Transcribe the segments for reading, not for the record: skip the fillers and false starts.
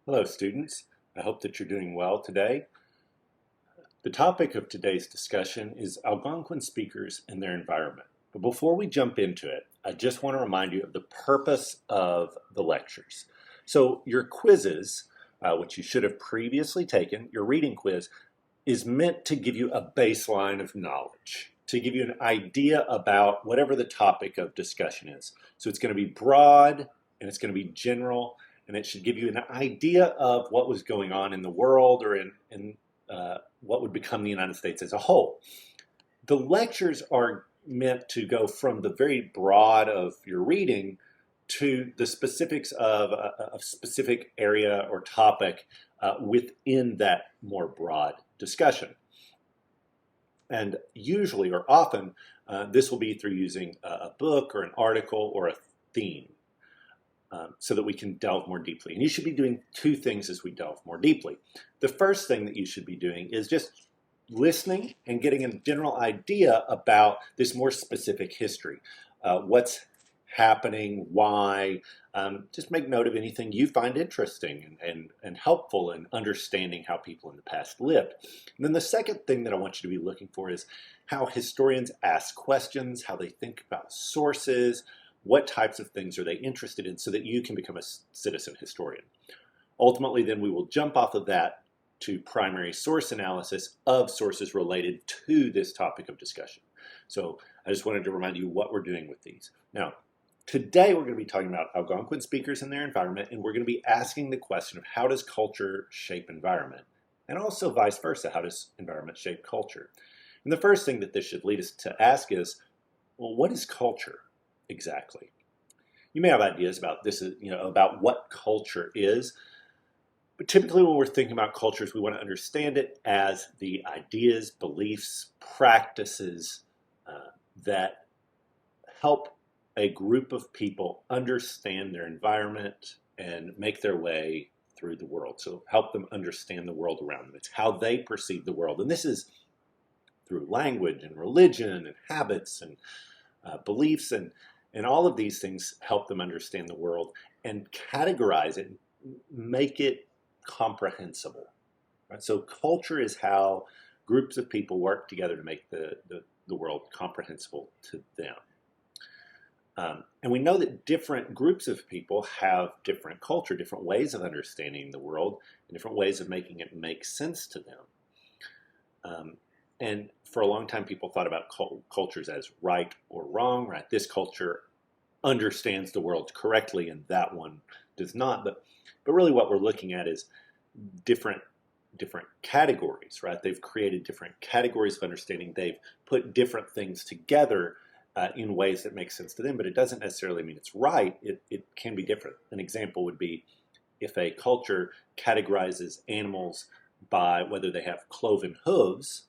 Hello, students. I hope that you're doing well today. The topic of today's discussion is Algonquin speakers and their environment. But before we jump into it, I just want to remind you of the purpose of the lectures. So your quizzes, which you should have previously taken, your reading quiz, is meant to give you a baseline of knowledge, to give you an idea about whatever the topic of discussion is. So it's going to be broad and it's going to be general, and it should give you an idea of what was going on in the world or in what would become the United States as a whole. The lectures are meant to go from the very broad of your reading to the specifics of a specific area or topic within that more broad discussion. And usually or often, this will be through using a book or an article or a theme so that we can delve more deeply. And you should be doing two things as we delve more deeply. The first thing that you should be doing is just listening and getting a general idea about this more specific history. What's happening, why. Just make note of anything you find interesting and helpful in understanding how people in the past lived. And then the second thing that I want you to be looking for is how historians ask questions, how they think about sources, what types of things are they interested in so that you can become a citizen historian. Ultimately, then we will jump off of that to primary source analysis of sources related to this topic of discussion. So I just wanted to remind you what we're doing with these. Now, today we're going to be talking about Algonquin speakers and their environment, and we're going to be asking the question of how does culture shape environment? And also vice versa, how does environment shape culture? And the first thing that this should lead us to ask is, well, what is culture exactly? You may have ideas about this, about what culture is, but typically when we're thinking about cultures, we want to understand it as the ideas, beliefs, practices that help a group of people understand their environment and make their way through the world. So help them understand the world around them. It's how they perceive the world. And this is through language and religion and habits and beliefs, and all of these things help them understand the world and categorize it, make it comprehensible. Right? So culture is how groups of people work together to make the world comprehensible to them. And we know that different groups of people have different culture, different ways of understanding the world, and different ways of making it make sense to them. And for a long time, people thought about cultures as right or wrong, right? This culture understands the world correctly and that one does not. But really what we're looking at is different categories, right? They've created different categories of understanding. They've put different things together in ways that make sense to them, but it doesn't necessarily mean it's right. It can be different. An example would be if a culture categorizes animals by whether they have cloven hooves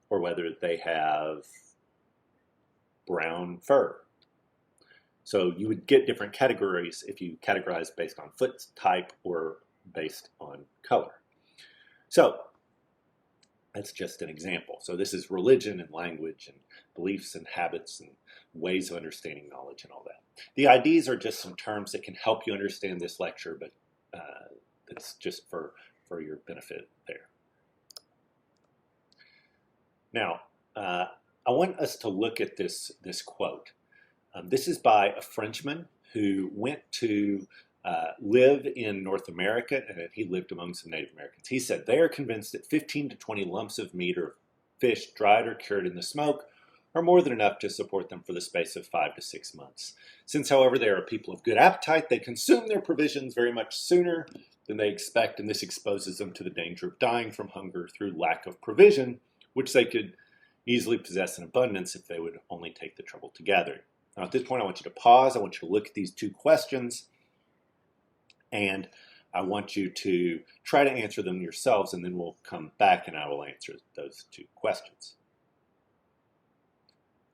or whether they have brown fur. So you would get different categories if you categorize based on foot type or based on color. So that's just an example. So this is religion and language and beliefs and habits and ways of understanding knowledge and all that. The IDs are just some terms that can help you understand this lecture, but it's just for your benefit there. Now, I want us to look at this quote. This is by a Frenchman who went to live in North America, and he lived among some Native Americans. He said, they are convinced that 15 to 20 lumps of meat or fish dried or cured in the smoke are more than enough to support them for the space of 5 to 6 months. Since, however, they are a people of good appetite, they consume their provisions very much sooner than they expect, and this exposes them to the danger of dying from hunger through lack of provision, which they could easily possess in abundance if they would only take the trouble to gather. Now, at this point, I want you to pause. I want you to look at these two questions, and I want you to try to answer them yourselves, and then we'll come back and I will answer those two questions.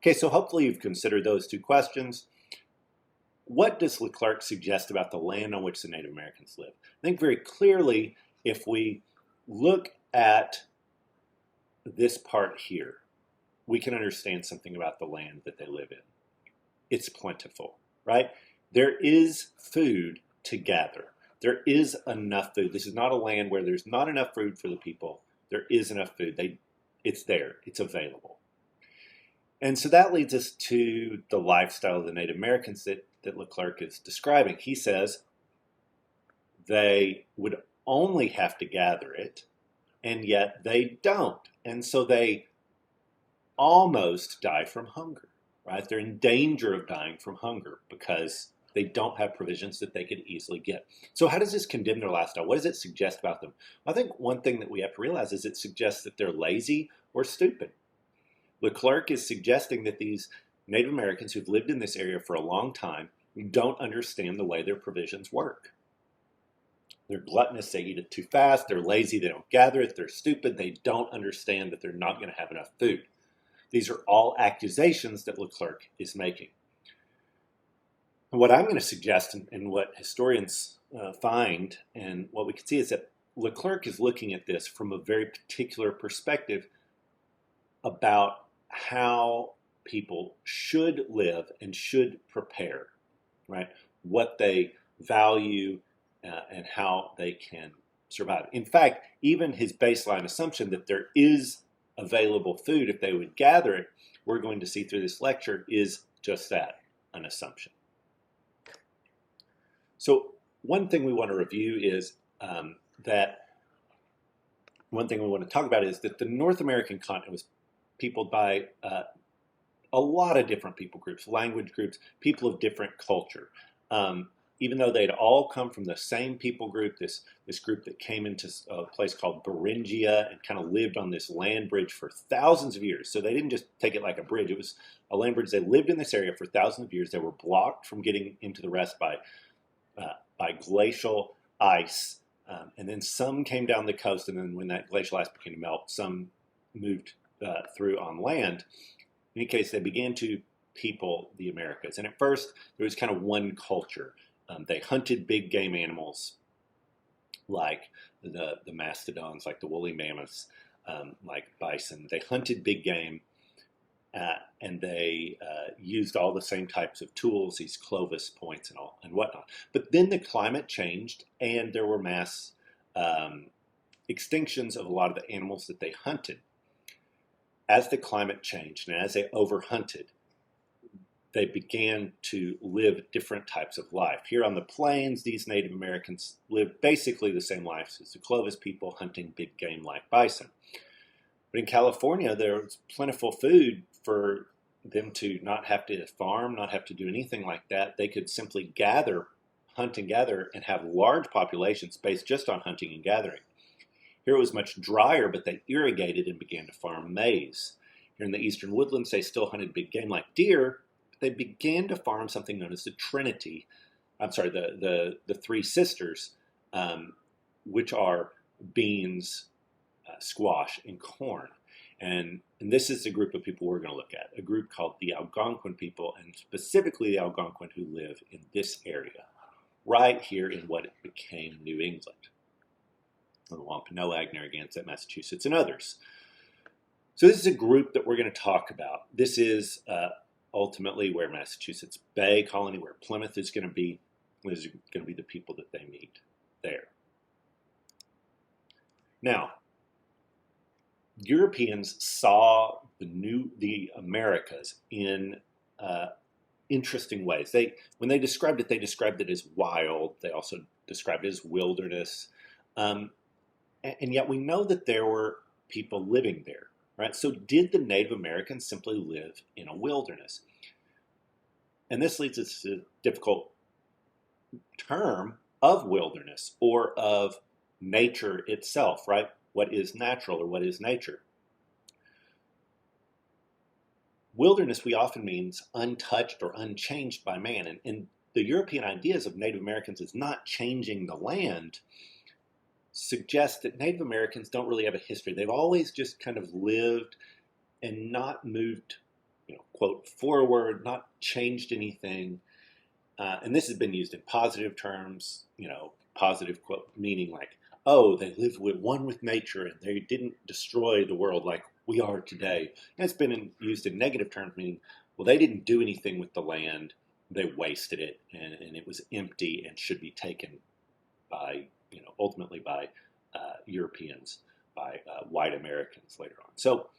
Okay, so hopefully you've considered those two questions. What does Leclerc suggest about the land on which the Native Americans live? I think very clearly, if we look at this part here, we can understand something about the land that they live in. It's plentiful, right? There is food to gather. There is enough food. This is not a land where there's not enough food for the people. There is enough food. It's there. It's available. And so that leads us to the lifestyle of the Native Americans that Leclerc is describing. He says they would only have to gather it, and yet they don't. And so they almost die from hunger, right? They're in danger of dying from hunger because they don't have provisions that they could easily get. So how does this condemn their lifestyle? What does it suggest about them? I think one thing that we have to realize is it suggests that they're lazy or stupid. Leclerc is suggesting that these Native Americans who've lived in this area for a long time don't understand the way their provisions work. They're gluttonous, they eat it too fast, they're lazy, they don't gather it, they're stupid, they don't understand that they're not going to have enough food. These are all accusations that Leclerc is making. And what I'm going to suggest, and what historians find, and what we can see is that Leclerc is looking at this from a very particular perspective about how people should live and should prepare, right? What they value and how they can survive. In fact, even his baseline assumption that there is available food if they would gather it, we're going to see through this lecture, is just that, an assumption. So one thing we want to review is that the North American continent was peopled by a lot of different people groups, language groups, people of different culture. Even though they'd all come from the same people group, this group that came into a place called Beringia and kind of lived on this land bridge for thousands of years. So they didn't just take it like a bridge. It was a land bridge. They lived in this area for thousands of years. They were blocked from getting into the rest by glacial ice. And then some came down the coast, and then when that glacial ice began to melt, some moved through on land. In any case, they began to people the Americas. And at first, there was kind of one culture. They hunted big game animals like the mastodons, like the woolly mammoths, like bison. They hunted big game, and they used all the same types of tools, these Clovis points and whatnot. But then the climate changed, and there were mass extinctions of a lot of the animals that they hunted. As the climate changed and as they overhunted, they began to live different types of life. Here on the plains, these Native Americans lived basically the same lives as the Clovis people, hunting big game like bison. But in California, there was plentiful food for them to not have to farm, not have to do anything like that. They could simply hunt and gather, and have large populations based just on hunting and gathering. Here it was much drier, but they irrigated and began to farm maize. Here in the eastern woodlands, they still hunted big game like deer, but they began to farm something known as the Three Sisters, which are beans, squash, and corn. And this is the group of people we're going to look at, a group called the Algonquin people, and specifically the Algonquin who live in this area, right here in what became New England. The Wampanoag, Narragansett, Massachusetts, and others. So this is a group that we're going to talk about. This is ultimately where Massachusetts Bay Colony, where Plymouth is going to be. These are going to be the people that they meet there. Now, Europeans saw the Americas in interesting ways. When they described it as wild. They also described it as wilderness. And yet we know that there were people living there, right? So did the Native Americans simply live in a wilderness? And this leads us to the difficult term of wilderness, or of nature itself, right? What is natural, or what is nature? Wilderness, we often means untouched or unchanged by man. And the European ideas of Native Americans as not changing the land suggest that Native Americans don't really have a history. They've always just kind of lived and not moved, quote, forward, not changed anything. And this has been used in positive terms, positive, quote, meaning like, oh, they lived with nature and they didn't destroy the world like we are today. And it's been used in negative terms, meaning, well, they didn't do anything with the land. They wasted it, and it was empty and should be taken by, ultimately by Europeans, by white Americans later on. So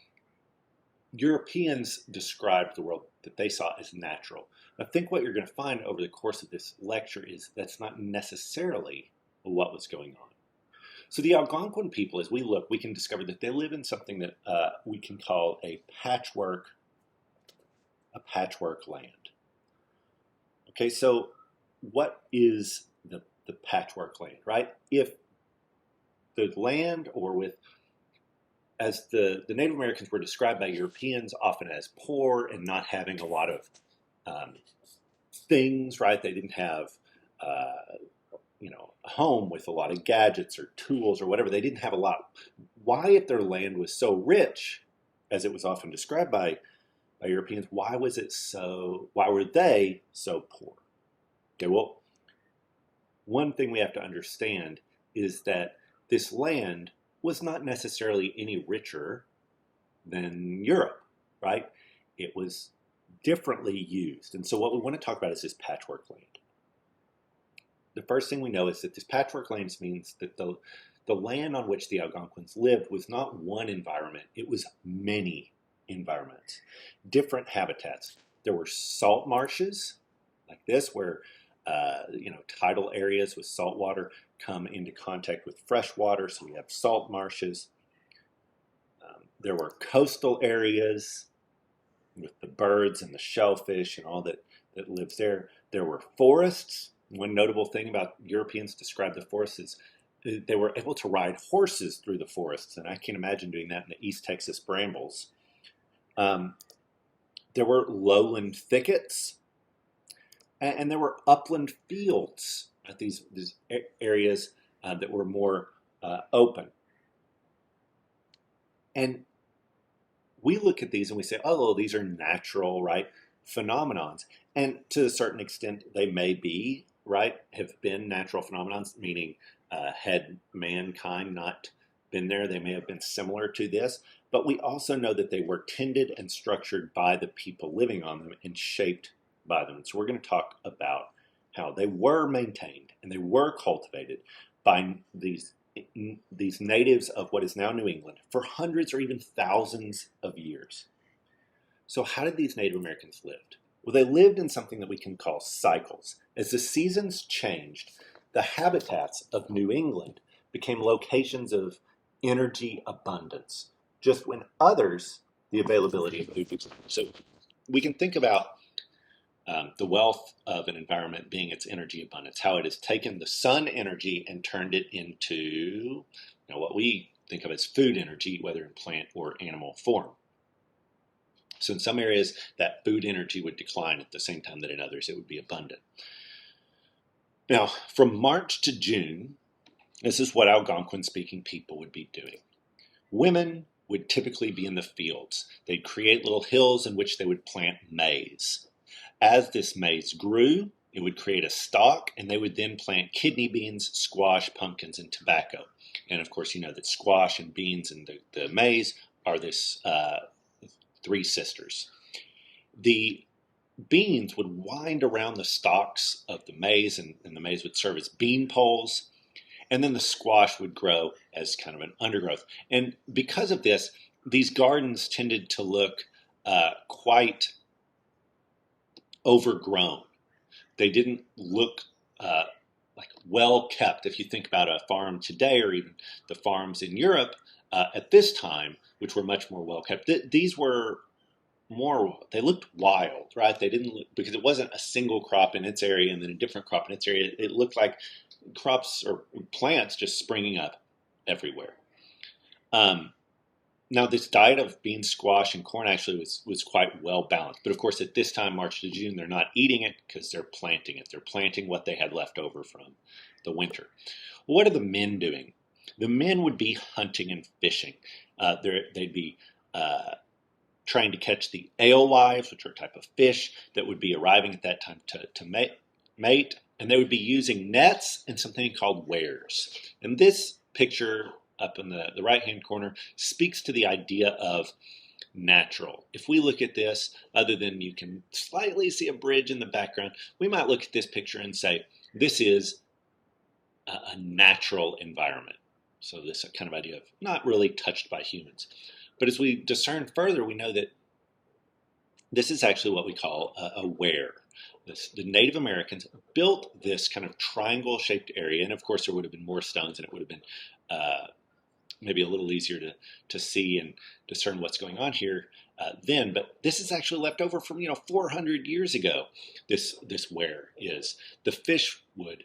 Europeans described the world that they saw as natural. I think what you're going to find over the course of this lecture is that's not necessarily what was going on. So the Algonquin people, as we look, we can discover that they live in something that we can call a patchwork land. Okay, so what is the patchwork land, right? If the land, or with, as the Native Americans were described by Europeans often as poor and not having a lot of things, right? They didn't have, a home with a lot of gadgets or tools or whatever. They didn't have a lot. Why, if their land was so rich, as it was often described by Europeans, why were they so poor? Okay, well, one thing we have to understand is that this land was not necessarily any richer than Europe, right? It was differently used. And so what we want to talk about is this patchwork land. The first thing we know is that this patchwork land means that the land on which the Algonquins lived was not one environment, it was many environments, different habitats. There were salt marshes like this, where tidal areas with salt water come into contact with fresh water, so we have salt marshes. There were coastal areas with the birds and the shellfish and all that lives there. There were forests. One notable thing about Europeans described the forests is they were able to ride horses through the forests, and I can't imagine doing that in the East Texas brambles. There were lowland thickets, and there were upland fields at these areas that were more open. And we look at these and we say, oh, these are natural, right, phenomenons. And to a certain extent, they may be, right, have been natural phenomenons, meaning had mankind not been there, they may have been similar to this. But we also know that they were tended and structured by the people living on them and shaped by them. So we're going to talk about how they were maintained and they were cultivated by these natives of what is now New England for hundreds or even thousands of years. So how did these Native Americans live? Well, they lived in something that we can call cycles. As the seasons changed, the habitats of New England became locations of energy abundance, just when others, the availability of food. So we can think about the wealth of an environment being its energy abundance, how it has taken the sun energy and turned it into what we think of as food energy, whether in plant or animal form. So in some areas, that food energy would decline at the same time that in others it would be abundant. Now, from March to June, this is what Algonquin-speaking people would be doing. Women would typically be in the fields. They'd create little hills in which they would plant maize. As this maize grew, it would create a stalk, and they would then plant kidney beans, squash, pumpkins, and tobacco. And of course, you know that squash and beans and the maize are this three sisters. The beans would wind around the stalks of the maize, and the maize would serve as bean poles. And then the squash would grow as kind of an undergrowth. And because of this, these gardens tended to look quite overgrown. They didn't look like well kept. If you think about a farm today, or even the farms in Europe at this time, which were much more well kept, these were they looked wild, right? They didn't look, because it wasn't a single crop in its area and then a different crop in its area. It looked like crops or plants just springing up everywhere. Now, this diet of beans, squash, and corn actually was quite well balanced. But of course, at this time, March to June, they're not eating it because they're planting it. They're planting what they had left over from the winter. Well, what are the men doing? The men would be hunting and fishing. They'd be trying to catch the alewives, which are a type of fish that would be arriving at that time to mate. And they would be using nets and something called wares. And this picture up in the right-hand corner speaks to the idea of natural. If we look at this, other than you can slightly see a bridge in the background, we might look at this picture and say, this is a natural environment. So this kind of idea of not really touched by humans. But as we discern further, we know that this is actually what we call a where. The Native Americans built this kind of triangle-shaped area, and of course there would have been more stones, and it would have been maybe a little easier to see and discern what's going on here then. But this is actually left over from 400 years ago. This where is the fish would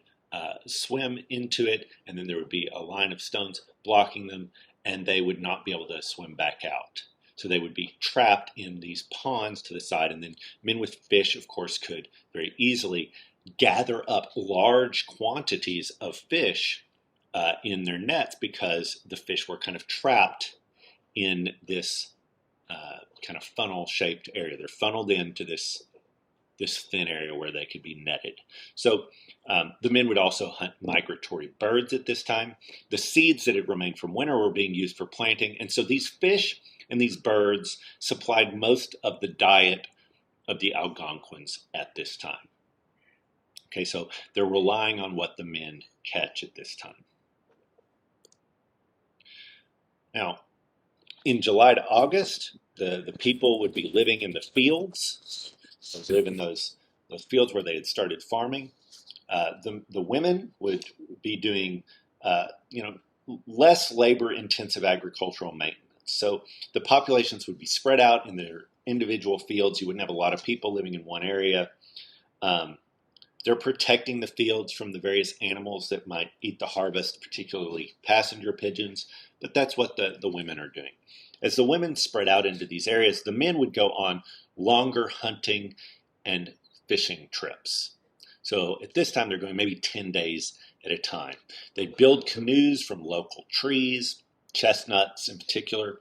swim into it, and then there would be a line of stones blocking them, and they would not be able to swim back out. So they would be trapped in these ponds to the side, and then men with fish, of course, could very easily gather up large quantities of fish in their nets because the fish were kind of trapped in this kind of funnel-shaped area. They're funneled into this thin area where they could be netted. So the men would also hunt migratory birds at this time. The seeds that had remained from winter were being used for planting, and so these fish and these birds supplied most of the diet of the Algonquins at this time. Okay, so they're relying on what the men catch at this time. Now, in July to August, the people would be living in the fields. So live in those fields where they had started farming. The women would be doing less labor-intensive agricultural maintenance. So the populations would be spread out in their individual fields. You wouldn't have a lot of people living in one area. They're protecting the fields from the various animals that might eat the harvest, particularly passenger pigeons. But that's what the women are doing. As the women spread out into these areas, the men would go on longer hunting and fishing trips. So at this time, they're going maybe 10 days at a time. They build canoes from local trees, chestnuts in particular,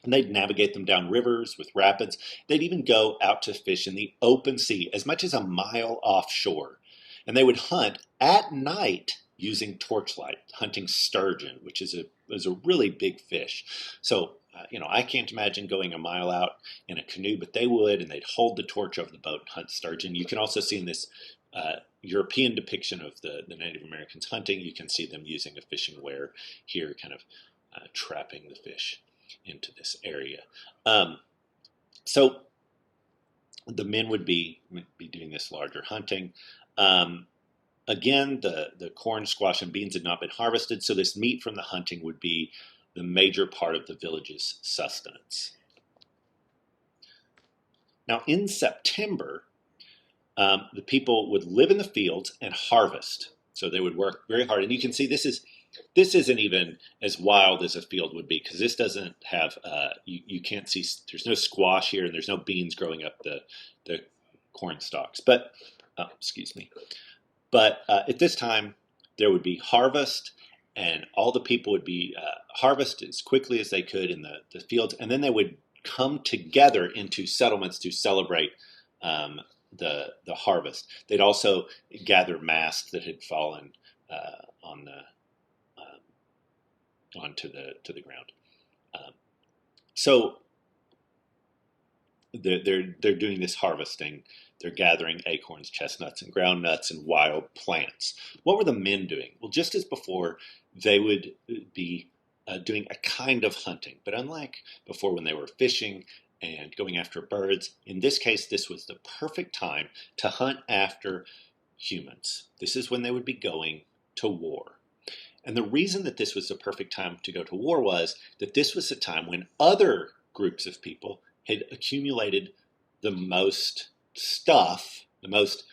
and they'd navigate them down rivers with rapids. They'd even go out to fish in the open sea, as much as a mile offshore. And they would hunt at night using torchlight, hunting sturgeon, which is a really big fish. So, I can't imagine going a mile out in a canoe, but they would, and they'd hold the torch over the boat and hunt sturgeon. You can also see in this European depiction of the Native Americans hunting, you can see them using a fishing ware here, kind of trapping the fish into this area. So the men would be doing this larger hunting. Again, the corn, squash, and beans had not been harvested, so this meat from the hunting would be the major part of the village's sustenance. Now, in September, the people would live in the fields and harvest. So they would work very hard, and you can see this isn't even as wild as a field would be, because this doesn't have you can't see, there's no squash here, and there's no beans growing up the corn stalks. But excuse me. But at this time, there would be harvest, and all the people would be harvest as quickly as they could in the fields, and then they would come together into settlements to celebrate the harvest. They'd also gather masks that had fallen onto the ground. So they're doing this harvesting. They're gathering acorns, chestnuts, and ground nuts and wild plants. What were the men doing? Well, just as before, they would be doing a kind of hunting. But unlike before when they were fishing and going after birds, in this case, this was the perfect time to hunt after humans. This is when they would be going to war. And the reason that this was the perfect time to go to war was that this was the time when other groups of people had accumulated the most stuff, the most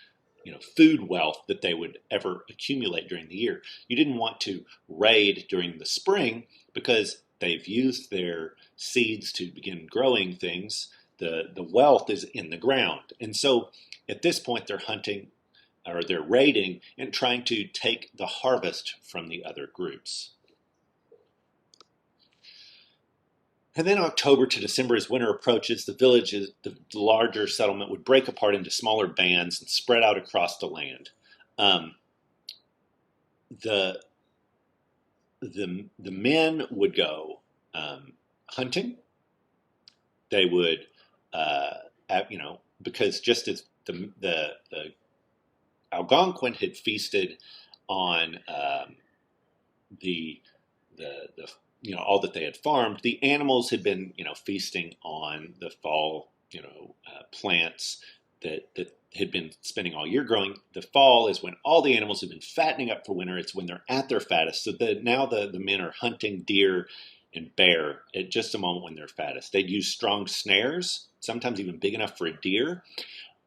food wealth that they would ever accumulate during the year. You didn't want to raid during the spring because they've used their seeds to begin growing things. The wealth is in the ground. And so at this point they're hunting, or they're raiding and trying to take the harvest from the other groups. And then October to December, as winter approaches, the larger settlement would break apart into smaller bands and spread out across the land. The men would go hunting. They would, because just as the Algonquin had feasted on the all that they had farmed. The animals had been feasting on the fall plants that had been spending all year growing. The fall is when all the animals have been fattening up for winter. It's when they're at their fattest. So now the men are hunting deer and bear at just a moment when they're fattest. They'd use strong snares, sometimes even big enough for a deer.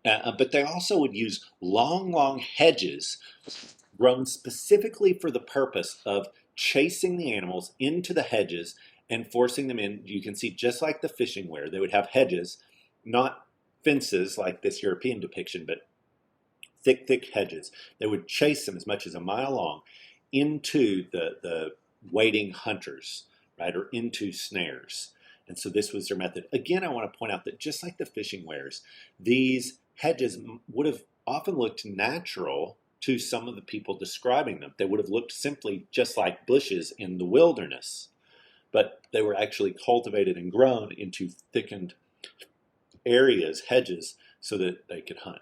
But they also would use long hedges grown specifically for the purpose of chasing the animals into the hedges and forcing them in. You can see, just like the fishing ware, they would have hedges, not fences like this European depiction, but thick hedges. They would chase them as much as a mile long into the waiting hunters, right, or into snares. And so this was their method. Again, I want to point out that just like the fishing wares, these hedges would have often looked natural to some of the people describing them. They would have looked simply just like bushes in the wilderness, but they were actually cultivated and grown into thickened areas, hedges, so that they could hunt.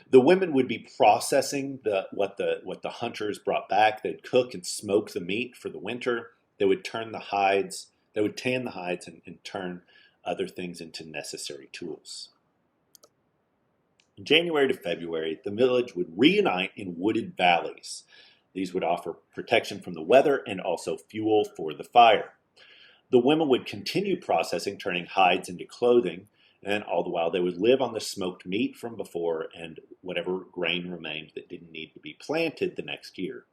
The women would be processing what the hunters brought back. They'd cook and smoke the meat for the winter. They would tan the hides and turn other things into necessary tools. In January to February, the village would reunite in wooded valleys. These would offer protection from the weather and also fuel for the fire. The women would continue processing, turning hides into clothing, and all the while they would live on the smoked meat from before and whatever grain remained that didn't need to be planted the next year.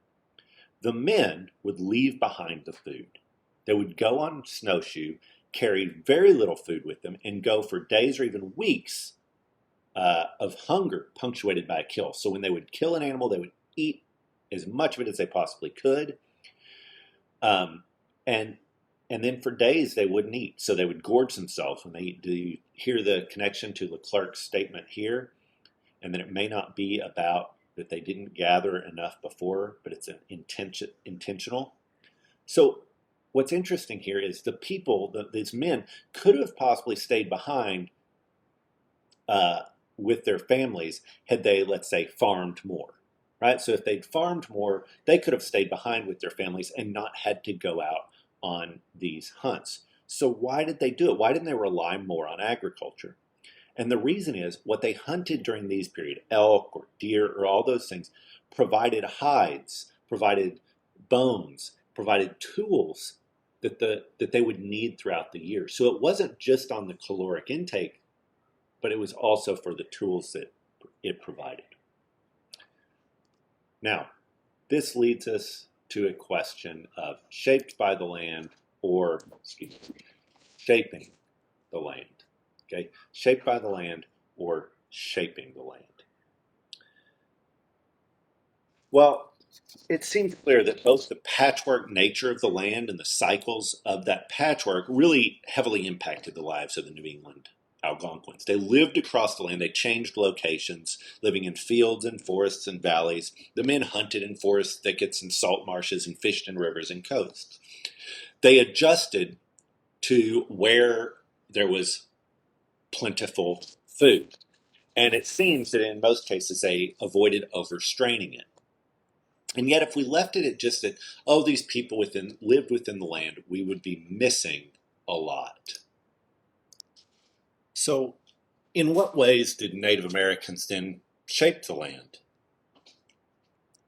The men would leave behind the food. They would go on snowshoe, carry very little food with them, and go for days or even weeks of hunger punctuated by a kill. So when they would kill an animal, they would eat as much of it as they possibly could. And then for days they wouldn't eat. So they would gorge themselves when they eat. Do you hear the connection to Leclerc's statement here? And that it may not be about that they didn't gather enough before, but it's an intentional. So what's interesting here is the people, these men, could have possibly stayed behind with their families had they, let's say, farmed more, right? So if they'd farmed more, they could have stayed behind with their families and not had to go out on these hunts. So why did they do it? Why didn't they rely more on agriculture? And the reason is what they hunted during these periods, elk or deer or all those things, provided hides, provided bones, provided tools that they would need throughout the year. So it wasn't just on the caloric intake, but it was also for the tools that it provided. Now, this leads us to a question of shaped by the land or, shaping the land. Okay, shaped by the land or shaping the land. Well, it seems clear that both the patchwork nature of the land and the cycles of that patchwork really heavily impacted the lives of the New England Algonquins. They lived across the land. They changed locations, living in fields and forests and valleys. The men hunted in forest thickets and salt marshes and fished in rivers and coasts. They adjusted to where there was plentiful food. And it seems that in most cases they avoided overstraining it. And yet if we left it at just that, oh, these people lived within the land, we would be missing a lot. So in what ways did Native Americans then shape the land?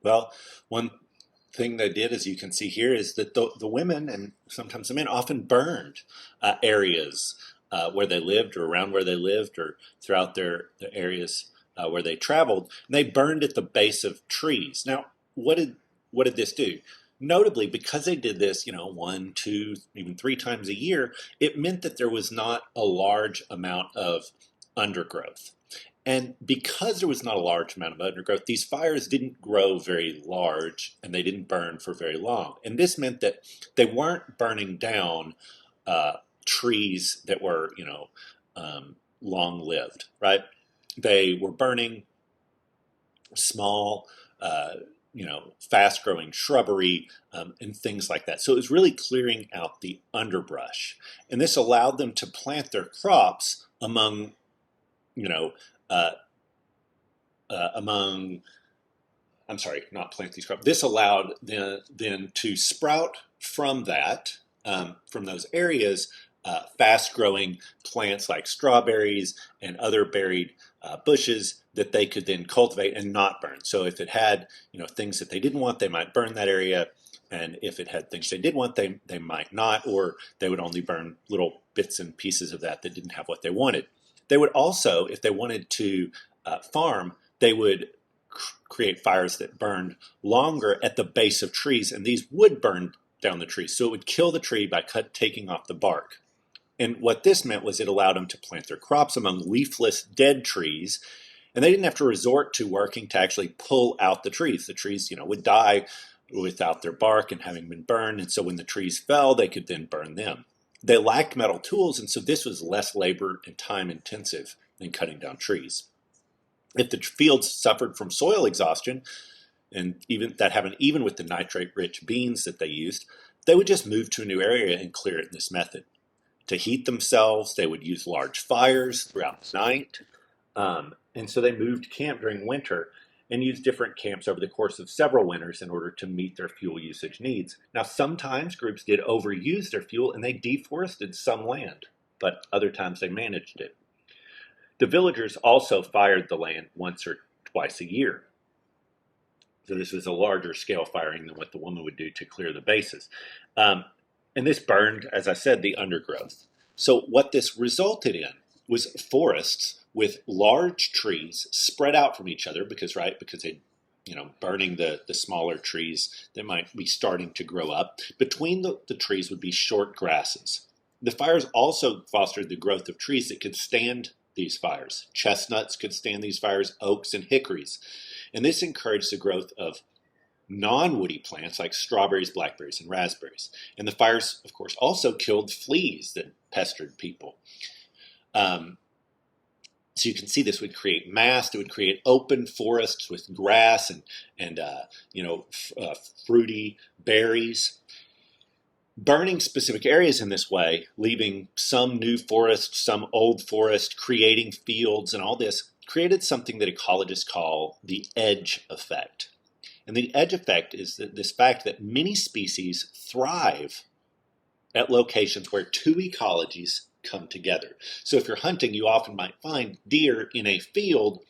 Well, one thing they did, as you can see here, is that the women and sometimes the men often burned areas where they lived or around where they lived or throughout the areas where they traveled. And they burned at the base of trees. Now, what did this do? Notably, because they did this, 1, 2, even 3 times a year, it meant that there was not a large amount of undergrowth. And because there was not a large amount of undergrowth, these fires didn't grow very large and they didn't burn for very long. And this meant that they weren't burning down trees that were, long-lived, right? They were burning small, fast-growing shrubbery and things like that. So it was really clearing out the underbrush. And this allowed them to plant their crops among I'm sorry, not plant these crops. This allowed then to sprout from that, from those areas, fast-growing plants like strawberries and other berried bushes that they could then cultivate and not burn. So if it had, things that they didn't want, they might burn that area. And if it had things they did want, they might not, or they would only burn little bits and pieces of that didn't have what they wanted. They would also, if they wanted to farm, they would create fires that burned longer at the base of trees, and these would burn down the tree. So it would kill the tree by taking off the bark. And what this meant was it allowed them to plant their crops among leafless dead trees, and they didn't have to resort to working to actually pull out the trees. The trees, would die without their bark and having been burned, and so when the trees fell, they could then burn them. They lacked metal tools, and so this was less labor and time intensive than cutting down trees. If the fields suffered from soil exhaustion, and even that happened even with the nitrate-rich beans that they used, they would just move to a new area and clear it in this method. To heat themselves, they would use large fires throughout the night, and so they moved camp during winter and used different camps over the course of several winters in order to meet their fuel usage needs. Now, sometimes groups did overuse their fuel and they deforested some land, but other times they managed it. The villagers also fired the land once or twice a year. So this was a larger scale firing than what the woman would do to clear the bases. And this burned, as I said, the undergrowth. So what this resulted in was forests with large trees spread out from each other because they, burning the smaller trees that might be starting to grow up. Between the trees would be short grasses. The fires also fostered the growth of trees that could stand these fires. Chestnuts could stand these fires, oaks and hickories. And this encouraged the growth of non-woody plants like strawberries, blackberries, and raspberries. And the fires, of course, also killed fleas that pestered people. So you can see this would create mast. It would create open forests with grass and fruity berries. Burning specific areas in this way, leaving some new forest, some old forest, creating fields and all this, created something that ecologists call the edge effect. And the edge effect is this fact that many species thrive at locations where two ecologies come together. So if you're hunting, you often might find deer in a field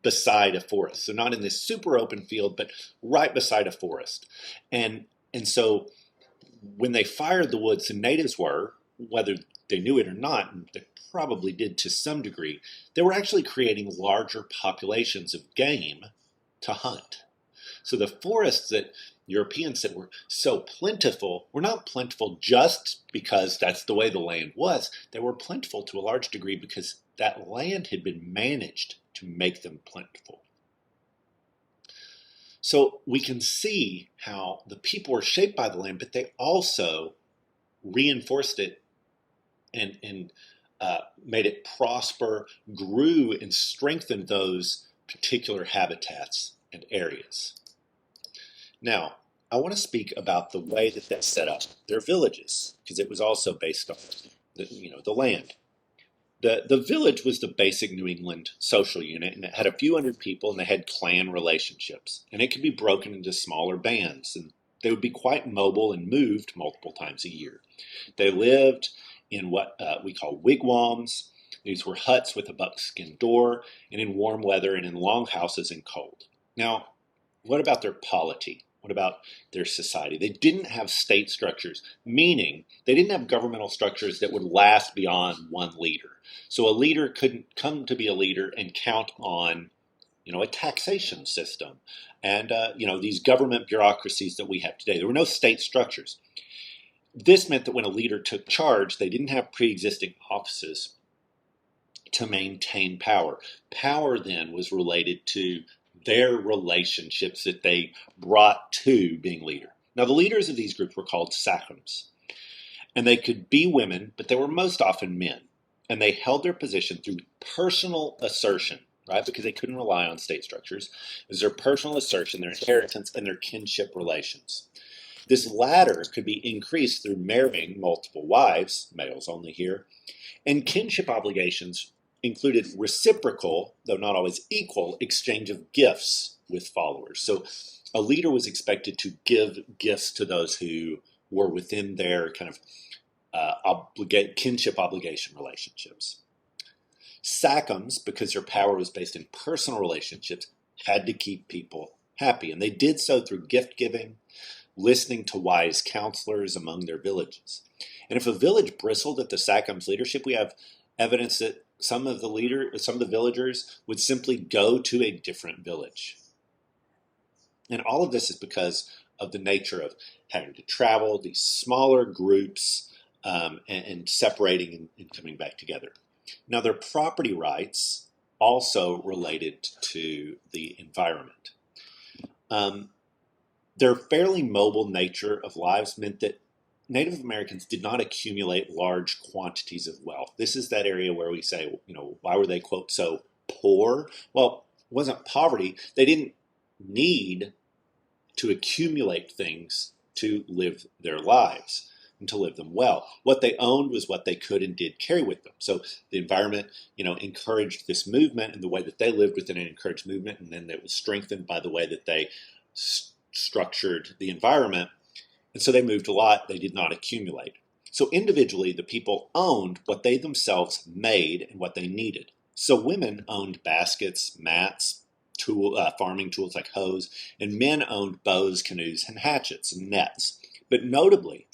beside a forest. So not in this super open field, but right beside a forest. And so when they fired the woods, the natives were, whether they knew it or not, and they probably did to some degree, they were actually creating larger populations of game to hunt. So the forests that Europeans said were so plentiful were not plentiful just because that's the way the land was. They were plentiful to a large degree because that land had been managed to make them plentiful. So we can see how the people were shaped by the land, but they also reinforced it and made it prosper, grew and strengthened those particular habitats and areas. Now, I want to speak about the way that they set up their villages, because it was also based on the land. The village was the basic New England social unit, and it had a few hundred people, and they had clan relationships. And it could be broken into smaller bands, and they would be quite mobile and moved multiple times a year. They lived in what we call wigwams. These were huts with a buckskin door, and in warm weather, and in long houses in cold. Now, what about their polity? What about their society? They didn't have state structures, meaning they didn't have governmental structures that would last beyond one leader. So a leader couldn't come to be a leader and count on, a taxation system and, these government bureaucracies that we have today. There were no state structures. This meant that when a leader took charge, they didn't have pre-existing offices to maintain power. Power then was related to their relationships that they brought to being leader. Now, the leaders of these groups were called sachems, and they could be women, but they were most often men, and they held their position through personal assertion, right? Because they couldn't rely on state structures. It was their personal assertion, their inheritance, and their kinship relations. This latter could be increased through marrying multiple wives, males only here, and kinship obligations included reciprocal, though not always equal, exchange of gifts with followers. So a leader was expected to give gifts to those who were within their kind of kinship obligation relationships. Sachems, because their power was based in personal relationships, had to keep people happy. And they did so through gift giving, listening to wise counselors among their villages. And if a village bristled at the Sachems' leadership, we have evidence that some of the villagers would simply go to a different village. And all of this is because of the nature of having to travel, these smaller groups, and separating and coming back together. Now, their property rights also related to the environment. Their fairly mobile nature of lives meant that Native Americans did not accumulate large quantities of wealth. This is that area where we say, why were they, quote, so poor? Well, it wasn't poverty. They didn't need to accumulate things to live their lives and to live them well. What they owned was what they could and did carry with them. So the environment, encouraged this movement, and the way that they lived within it encouraged movement, and then it was strengthened by the way that they structured the environment. And so they moved a lot. They did not accumulate. So individually, the people owned what they themselves made and what they needed. So women owned baskets, mats, farming tools like hoes, and men owned bows, canoes, and hatchets and nets. But notably,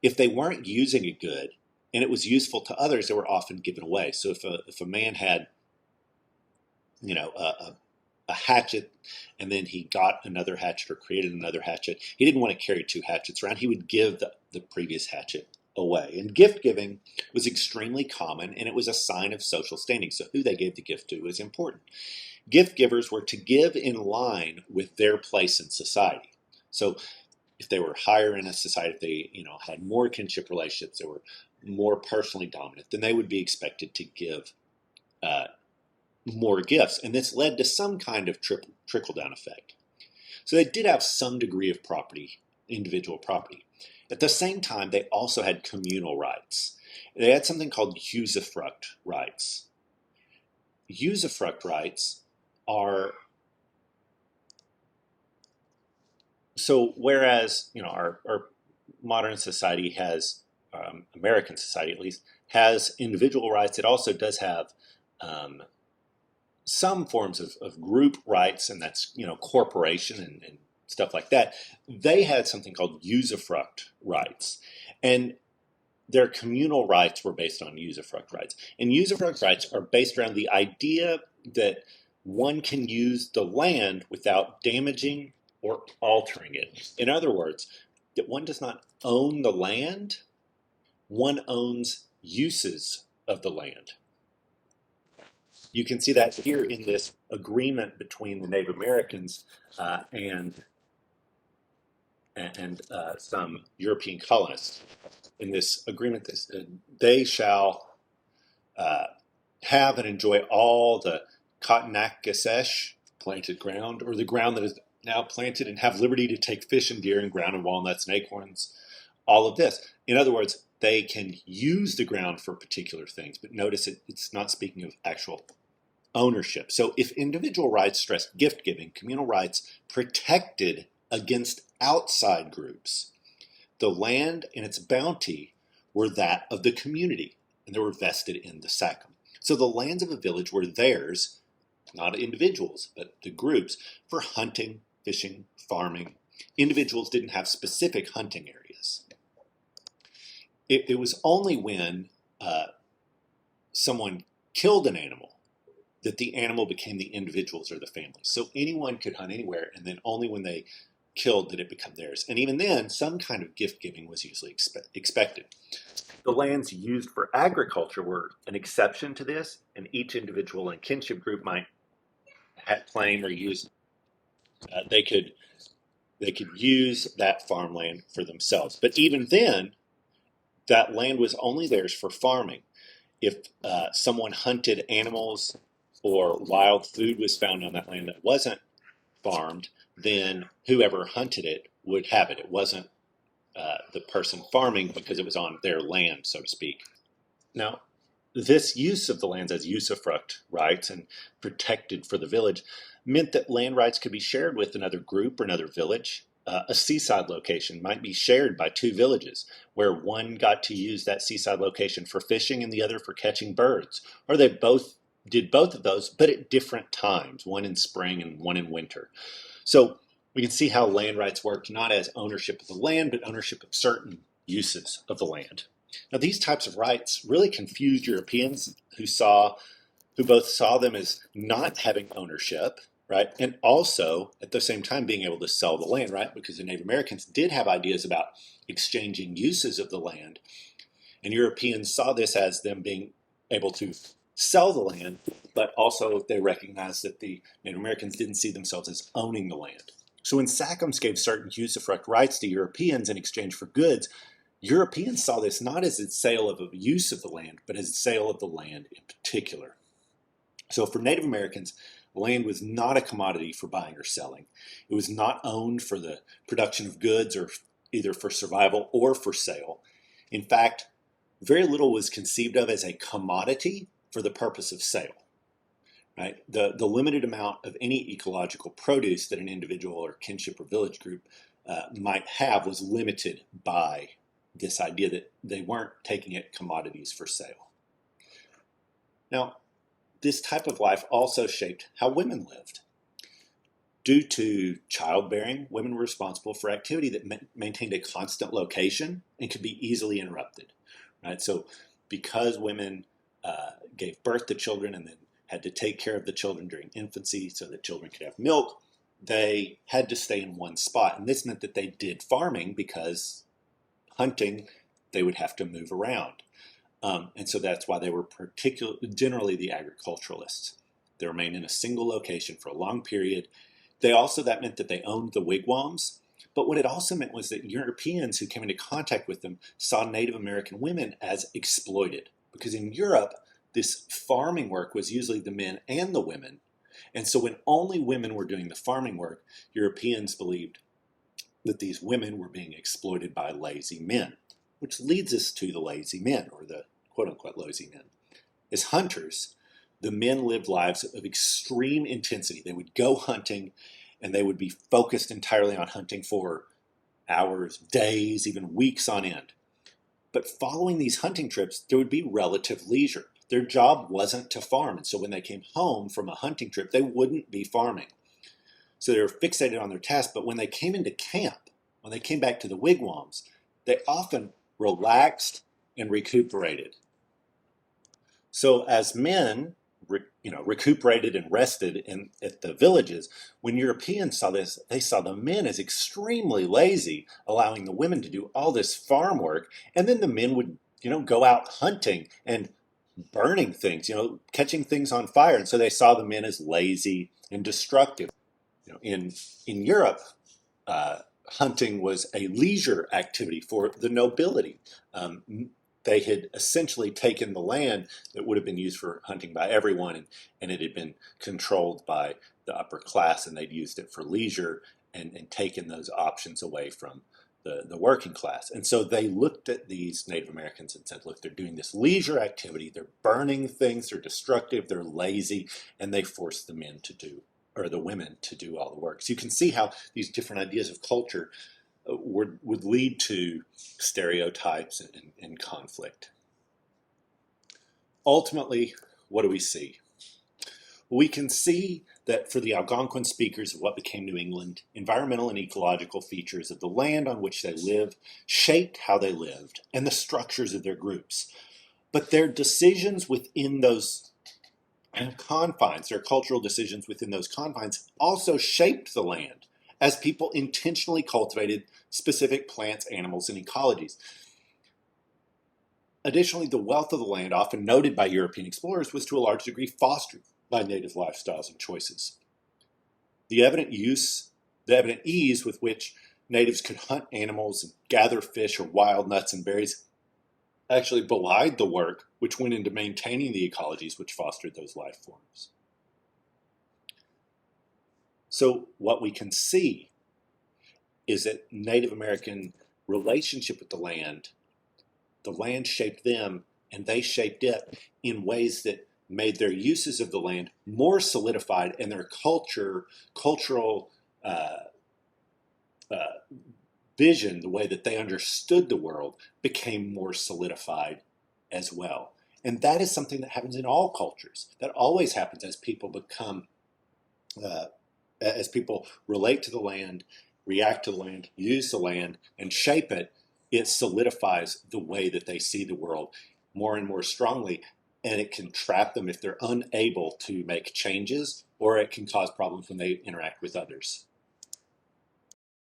if they weren't using a good and it was useful to others, they were often given away. So if a man had, a hatchet, and then he got another hatchet or created another hatchet, he didn't want to carry two hatchets around. He would give the previous hatchet away. And gift giving was extremely common, and it was a sign of social standing. So who they gave the gift to was important. Gift givers were to give in line with their place in society. So if they were higher in a society, if they had more kinship relationships, they were more personally dominant, then they would be expected to give more gifts. And this led to some kind of trickle-down effect. So they did have some degree of property, individual property. At the same time, they also had communal rights. They had something called usufruct rights. Usufruct rights are, so whereas our modern society has, American society at least, has individual rights, it also does have some forms of group rights, and that's corporation and stuff like that. They had something called usufruct rights, and their communal rights were based on usufruct rights. And usufruct rights are based around the idea that one can use the land without damaging or altering it. In other words, that one does not own the land, one owns uses of the land. You can see that here in this agreement between the Native Americans and some European colonists. In this agreement, they shall have and enjoy all the Kotnakasesh planted ground, or the ground that is now planted, and have liberty to take fish and deer and ground and walnuts and acorns, all of this. In other words, they can use the ground for particular things, but notice it's not speaking of actual ownership. So if individual rights stressed gift giving, communal rights protected against outside groups. The land and its bounty were that of the community, and they were vested in the sachem. So the lands of a village were theirs, not individuals, but the groups, for hunting, fishing, farming. Individuals didn't have specific hunting areas. It was only when someone killed an animal that the animal became the individuals or the family. So anyone could hunt anywhere, and then only when they killed did it become theirs. And even then, some kind of gift giving was usually expected. The lands used for agriculture were an exception to this, and each individual and kinship group might claim or use. They could use that farmland for themselves. But even then, that land was only theirs for farming. If someone hunted animals or wild food was found on that land that wasn't farmed, then whoever hunted it would have it. It wasn't the person farming, because it was on their land, so to speak. Now, this use of the lands as usufruct rights and protected for the village meant that land rights could be shared with another group or another village. A seaside location might be shared by two villages, where one got to use that seaside location for fishing and the other for catching birds. Or they both did both of those, but at different times, one in spring and one in winter. So we can see how land rights worked not as ownership of the land, but ownership of certain uses of the land. Now, these types of rights really confused Europeans who both saw them as not having ownership, right, and also at the same time being able to sell the land, right, because the Native Americans did have ideas about exchanging uses of the land, and Europeans saw this as them being able to sell the land, but also they recognized that the Native Americans didn't see themselves as owning the land. So when Sachems gave certain usufruct rights to Europeans in exchange for goods, Europeans saw this not as a sale of a use of the land, but as a sale of the land in particular. So for Native Americans, land was not a commodity for buying or selling. It was not owned for the production of goods or either for survival or for sale. In fact, very little was conceived of as a commodity for the purpose of sale. Right? The limited amount of any ecological produce that an individual or kinship or village group might have was limited by this idea that they weren't taking it commodities for sale. Now, this type of life also shaped how women lived. Due to childbearing, women were responsible for activity that maintained a constant location and could be easily interrupted. Right? So because women gave birth to children and then had to take care of the children during infancy so that children could have milk, they had to stay in one spot. And this meant that they did farming because hunting, they would have to move around. And so that's why they were generally the agriculturalists. They remained in a single location for a long period. That meant that they owned the wigwams. But what it also meant was that Europeans who came into contact with them saw Native American women as exploited. Because in Europe, this farming work was usually the men and the women. And so when only women were doing the farming work, Europeans believed that these women were being exploited by lazy men, which leads us to the lazy men, or the quote-unquote lazy men. As hunters, the men lived lives of extreme intensity. They would go hunting, and they would be focused entirely on hunting for hours, days, even weeks on end. But following these hunting trips, there would be relative leisure. Their job wasn't to farm, and so when they came home from a hunting trip, they wouldn't be farming. So they were fixated on their task, but when they came into camp, when they came back to the wigwams, they often relaxed and recuperated. So as men, recuperated and rested at the villages, when Europeans saw this, they saw the men as extremely lazy, allowing the women to do all this farm work, and then the men would, go out hunting and burning things, catching things on fire, and so they saw the men as lazy and destructive. In Europe, hunting was a leisure activity for the nobility. They had essentially taken the land that would have been used for hunting by everyone, and it had been controlled by the upper class, and they'd used it for leisure and taken those options away from the working class. And so they looked at these Native Americans and said, look, they're doing this leisure activity, they're burning things, they're destructive, they're lazy, and they forced the men to do, or the women to do all the work. So you can see how these different ideas of culture would lead to stereotypes and conflict. Ultimately, what do we see? We can see that for the Algonquin speakers of what became New England, environmental and ecological features of the land on which they lived shaped how they lived and the structures of their groups. But their decisions within those confines, their cultural decisions within those confines, also shaped the land as people intentionally cultivated specific plants, animals, and ecologies. Additionally, the wealth of the land, often noted by European explorers, was to a large degree fostered by native lifestyles and choices. The evident ease with which natives could hunt animals and gather fish or wild nuts and berries actually belied the work which went into maintaining the ecologies which fostered those life forms. So what we can see is that Native American relationship with the land shaped them and they shaped it in ways that made their uses of the land more solidified, and their cultural uh, uh, vision, the way that they understood the world, became more solidified as well. And that is something that happens in all cultures. That always happens as people become, uh, as people relate to the land, react to the land, use the land, and shape it. It solidifies the way that they see the world more and more strongly. And it can trap them if they're unable to make changes, or it can cause problems when they interact with others.